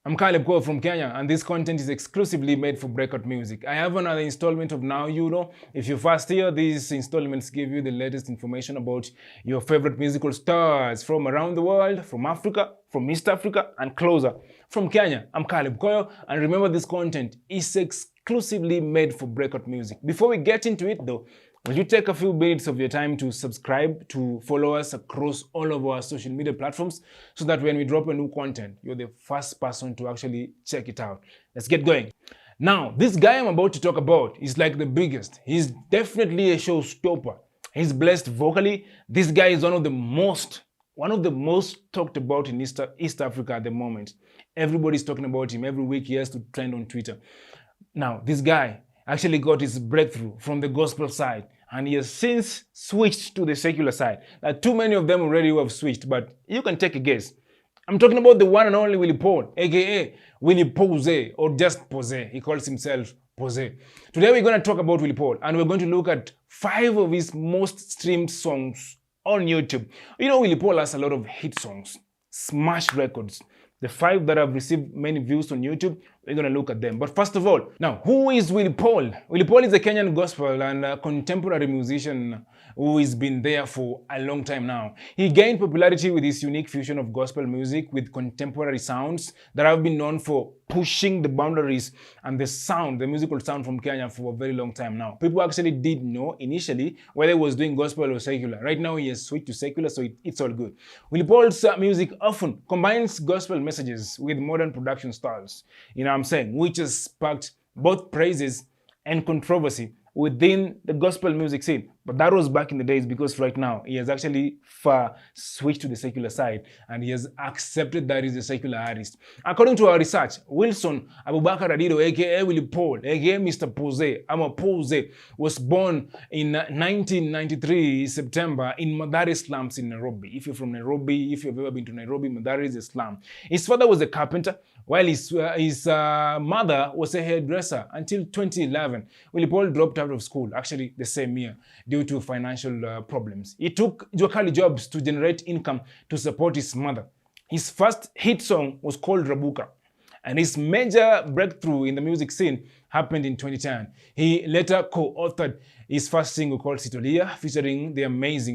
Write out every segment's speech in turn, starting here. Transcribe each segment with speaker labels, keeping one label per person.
Speaker 1: I'm Koyo from Kenya, and this content is exclusively made for Breakout Music. I have another installment of Now You Know. If you're first here, these installments give you the latest information about your favorite musical stars from around the world, from Africa, from East Africa, and closer. From Kenya, I'm Koyo, and remember this content is exclusively made for Breakout Music. Before we get into it though, will you take a few minutes of your time to subscribe, to follow us across all of our social media platforms so that when we drop a new content, you're the first person to actually check it out. Let's get going. Now, this guy I'm about to talk about is like the biggest. He's definitely a showstopper. He's blessed vocally. This guy is one of the most talked about in East Africa at the moment. Everybody's talking about him. Every week he has to trend on Twitter. Now, this guy actually got his breakthrough from the gospel side, and he has since switched to the secular side. Too many of them already who have switched, but you can take a guess. I'm talking about the one and only Willy Paul, aka Willy Pose, or just Pose. He calls himself Pose. Today we're going to talk about Willy Paul, and we're going to look at 5 of his most streamed songs on YouTube. You know, Willy Paul has a lot of hit songs, smash records. The 5 that have received many views on YouTube, we're going to look at them. But first of all, now, who is Willy Paul? Willy Paul is a Kenyan gospel and contemporary musician who has been there for a long time now. He gained popularity with his unique fusion of gospel music with contemporary sounds that have been known for pushing the boundaries and the musical sound from Kenya for a very long time now. People actually did know initially whether he was doing gospel or secular. Right now he has switched to secular, so it's all good. Willy Paul's music often combines gospel messages with modern production styles, you know what I'm saying, which has sparked both praises and controversy within the gospel music scene. But that was back in the days, because right now he has actually switched to the secular side and he has accepted that he's a secular artist. According to our research, Wilson Abubakar Adido, aka Willy Paul, aka Mr. Pose, Pose, was born in 1993 September in Mathare slums in Nairobi. If you're from Nairobi, if you've ever been to Nairobi, Mathare is a slum. His father was a carpenter, while his mother was a hairdresser until 2011. Willy Paul dropped out of school, actually the same year, due to financial problems. He took Jokali jobs to generate income to support his mother. His first hit song was called Rabuka, and his major breakthrough in the music scene happened in 2010. He later co-authored his first single called Sitolia, featuring the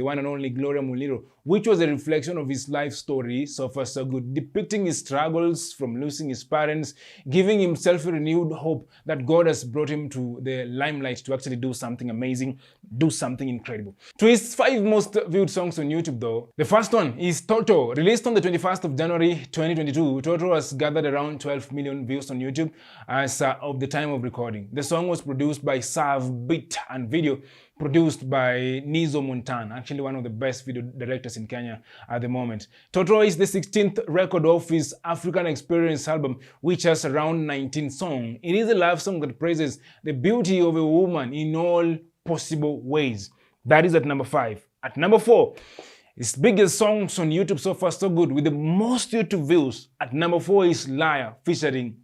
Speaker 1: one and only Gloria Muliro, which was a reflection of his life story, So Far So Good, depicting his struggles from losing his parents, giving himself a renewed hope that God has brought him to the limelight to actually do something amazing, do something incredible. To his 5 most viewed songs on YouTube though, the first one is Toto. Released on the 21st of January 2022, Toto has gathered around 12 million views on YouTube as of the time of recording. The song was produced by Sav Beat and video produced by Nizo Montana, actually one of the best video directors in Kenya at the moment. Toto is the 16th record of his African Experience album, which has around 19 songs. It is a love song that praises the beauty of a woman in all possible ways. That is at number 5. At number 4, his biggest songs on YouTube So Far So Good with the most YouTube views. At number 4 is Liar featuring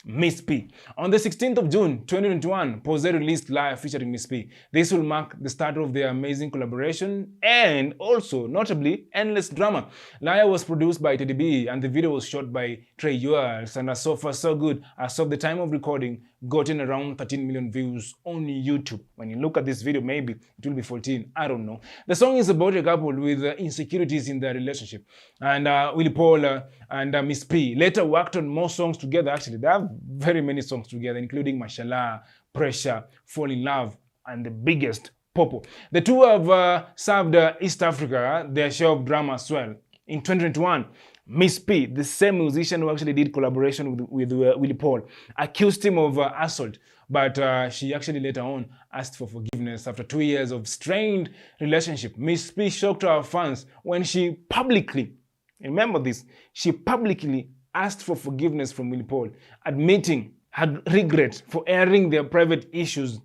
Speaker 1: Miss P. On the 16th of June 2021, Pose released Liar featuring Miss P. This will mark the start of their amazing collaboration and also, notably, Endless Drama. Liar was produced by Teddy B and the video was shot by Trey Yuels, and So Far So Good, as of the time of recording, gotten around 13 million views on YouTube. When you look at this video, maybe it will be 14, I don't know. The song is about a couple with insecurities in their relationship, and Willy Paul and Miss P later worked on more songs together. Actually, they have very many songs together, including Mashallah, Pressure, Fall in Love, and the biggest, Popo. The two have served East Africa their share of drama as well. In 2021, Miss P, the same musician who actually did collaboration with Willy Paul, accused him of assault, but she actually later on asked for forgiveness after 2 years of strained relationship. Miss P shocked her fans when she publicly, remember this, she publicly asked for forgiveness from Willy Paul, admitting her regret for airing their private issues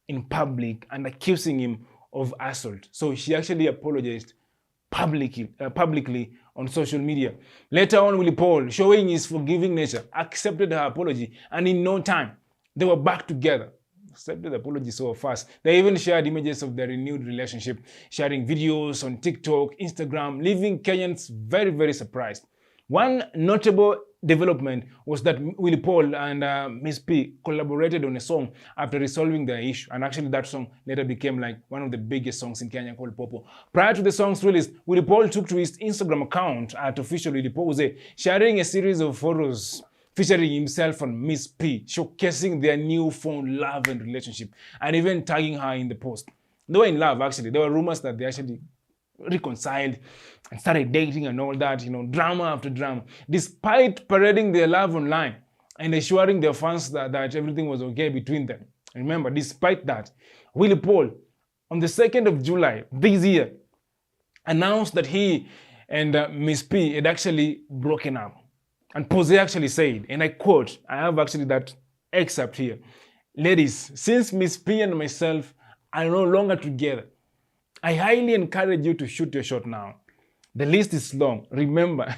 Speaker 1: in public and accusing him of assault. So she actually apologized publicly on social media. Later on, Willy Paul, showing his forgiving nature, accepted her apology, and in no time, they were back together. Accepted the apology so fast. They even shared images of their renewed relationship, sharing videos on TikTok, Instagram, leaving Kenyans very, very surprised. One notable development was that Willy Paul and Miss P collaborated on a song after resolving their issue, and actually that song later became like one of the biggest songs in Kenya called Popo. Prior to the song's release, Willy Paul took to his Instagram account at official Willy Pose, sharing a series of photos featuring himself and Miss P, showcasing their newfound love and relationship, and even tagging her in the post. They were in love, actually. There were rumors that they actually reconciled and started dating and all that, drama after drama. Despite parading their love online and assuring their fans that everything was okay between them. Remember, despite that, Willy Paul, on the 2nd of July this year, announced that he and Miss P had actually broken up. And Pose actually said, and I quote, I have actually that excerpt here. "Ladies, since Miss P and myself are no longer together, I highly encourage you to shoot your shot now. The list is long. Remember,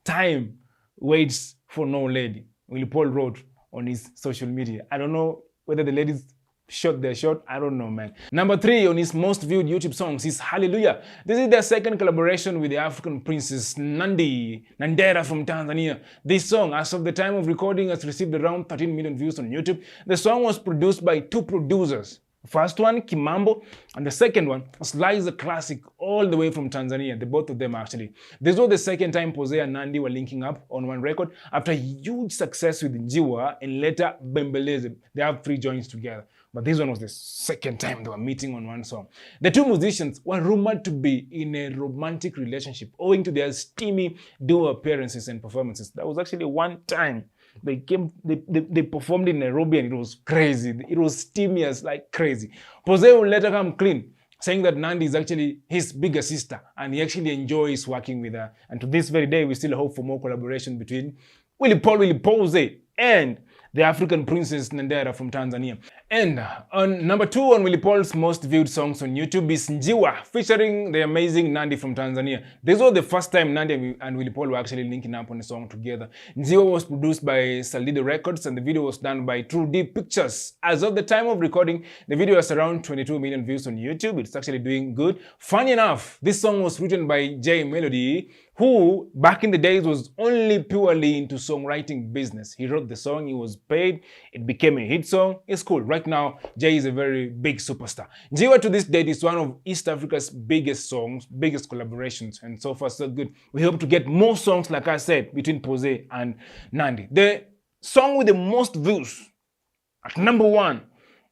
Speaker 1: time waits for no lady," Willy Paul wrote on his social media. I don't know whether the ladies shot their shot. I don't know, man. Number 3 on his most viewed YouTube songs is Hallelujah. This is their second collaboration with the African princess Nandera from Tanzania. This song, as of the time of recording, has received around 13 million views on YouTube. The song was produced by 2 producers. The first one, Kimambo, and the second one, Slice, a classic all the way from Tanzania, the both of them actually. This was the second time Pose and Nandi were linking up on one record after huge success with Njiwa and later Bembeleze. They have 3 joints together, but this one was the second time they were meeting on one song. The 2 musicians were rumored to be in a romantic relationship owing to their steamy duo appearances and performances. That was actually one time they performed in Nairobi and it was crazy. It was steamy as like crazy. Pose will later come clean, saying that Nandi is actually his bigger sister and he actually enjoys working with her. And to this very day, we still hope for more collaboration between Willy Paul, Willy Pose, and the African princess Nandera from Tanzania. And on number 2 on Willy Paul's most viewed songs on YouTube is Njiwa, featuring the amazing Nandi from Tanzania. This was the first time Nandi and Willy Paul were actually linking up on a song together. Njiwa was produced by Salido Records and the video was done by True D Pictures. As of the time of recording, the video has around 22 million views on YouTube. It's actually doing good. Funny enough, this song was written by J Melody, who back in the days was only purely into songwriting business. He wrote the song, he was paid, it became a hit song. It's cool. Right now, Jay is a very big superstar. Njiwa to this date is one of East Africa's biggest songs, biggest collaborations, and so far so good. We hope to get more songs, like I said, between Pose and Nandi. The song with the most views at number 1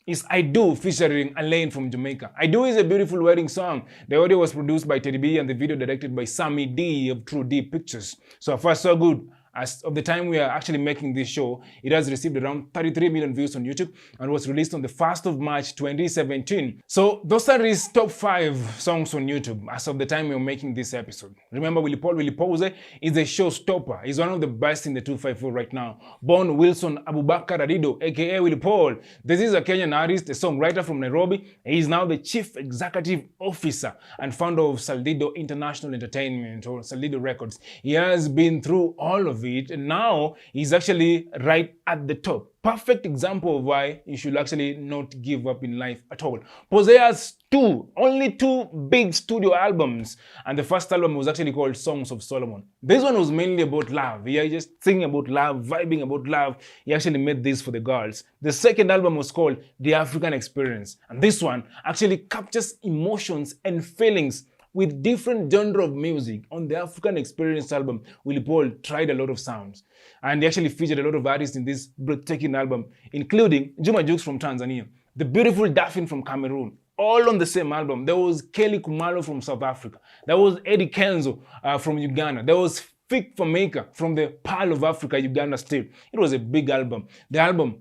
Speaker 1: is I Do featuring Allanoh from Jamaica. I Do is a beautiful wedding song. The audio was produced by Teddy B and the video directed by Sammy D of True D Pictures. So far so good. As of the time we are actually making this show, it has received around 33 million views on YouTube and was released on the 1st of March 2017. So those are his top 5 songs on YouTube as of the time we are making this episode. Remember, Willy Paul, Willy Pose is a showstopper. He's one of the best in the 254 right now. Born Wilson Abubakar Adido, aka Willy Paul. This is a Kenyan artist, a songwriter from Nairobi. He is now the Chief Executive Officer and founder of Salido International Entertainment, or Salido Records. He has been through all of it, and now he's actually right at the top. Perfect example of why you should actually not give up in life at all. Pose has only two big studio albums, and the first album was actually called Songs of Solomon. This one was mainly about love. He just singing about love, vibing about love. He actually made this for the girls. The second album was called The African Experience, and this one actually captures emotions and feelings with different genre of music. On the African Experience album, Willy Paul tried a lot of sounds, and he actually featured a lot of artists in this breathtaking album, including Juma Jux from Tanzania, the beautiful Daphne from Cameroon, all on the same album. There was Kelly Kumalo from South Africa. There was Eddie Kenzo from Uganda. There was Fik Fameka from the Pearl of Africa, Uganda still. It was a big album. The album,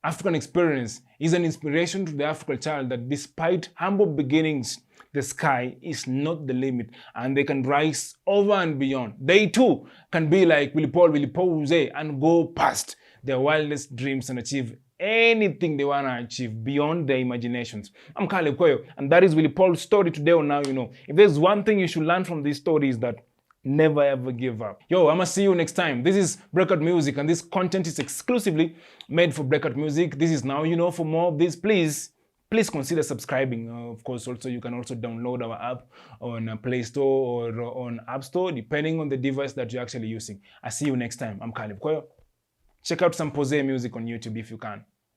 Speaker 1: African Experience, is an inspiration to the African child that despite humble beginnings, the sky is not the limit and they can rise over and beyond. They too can be like Willy Paul, Willy Pose, and go past their wildest dreams and achieve anything they want to achieve beyond their imaginations. I'm Koyo, and that is Willy Paul's story today on Now You Know. If there's one thing you should learn from this story is that never ever give up. Yo, I'ma see you next time. This is Breakout Music, and this content is exclusively made for Breakout Music. This is Now You Know. For more of this, please please consider subscribing. Of course, also you can also download our app on Play Store or on App Store, depending on the device that you're actually using. I'll see you next time. I'm Koyo. Check out some Pose music on YouTube if you can.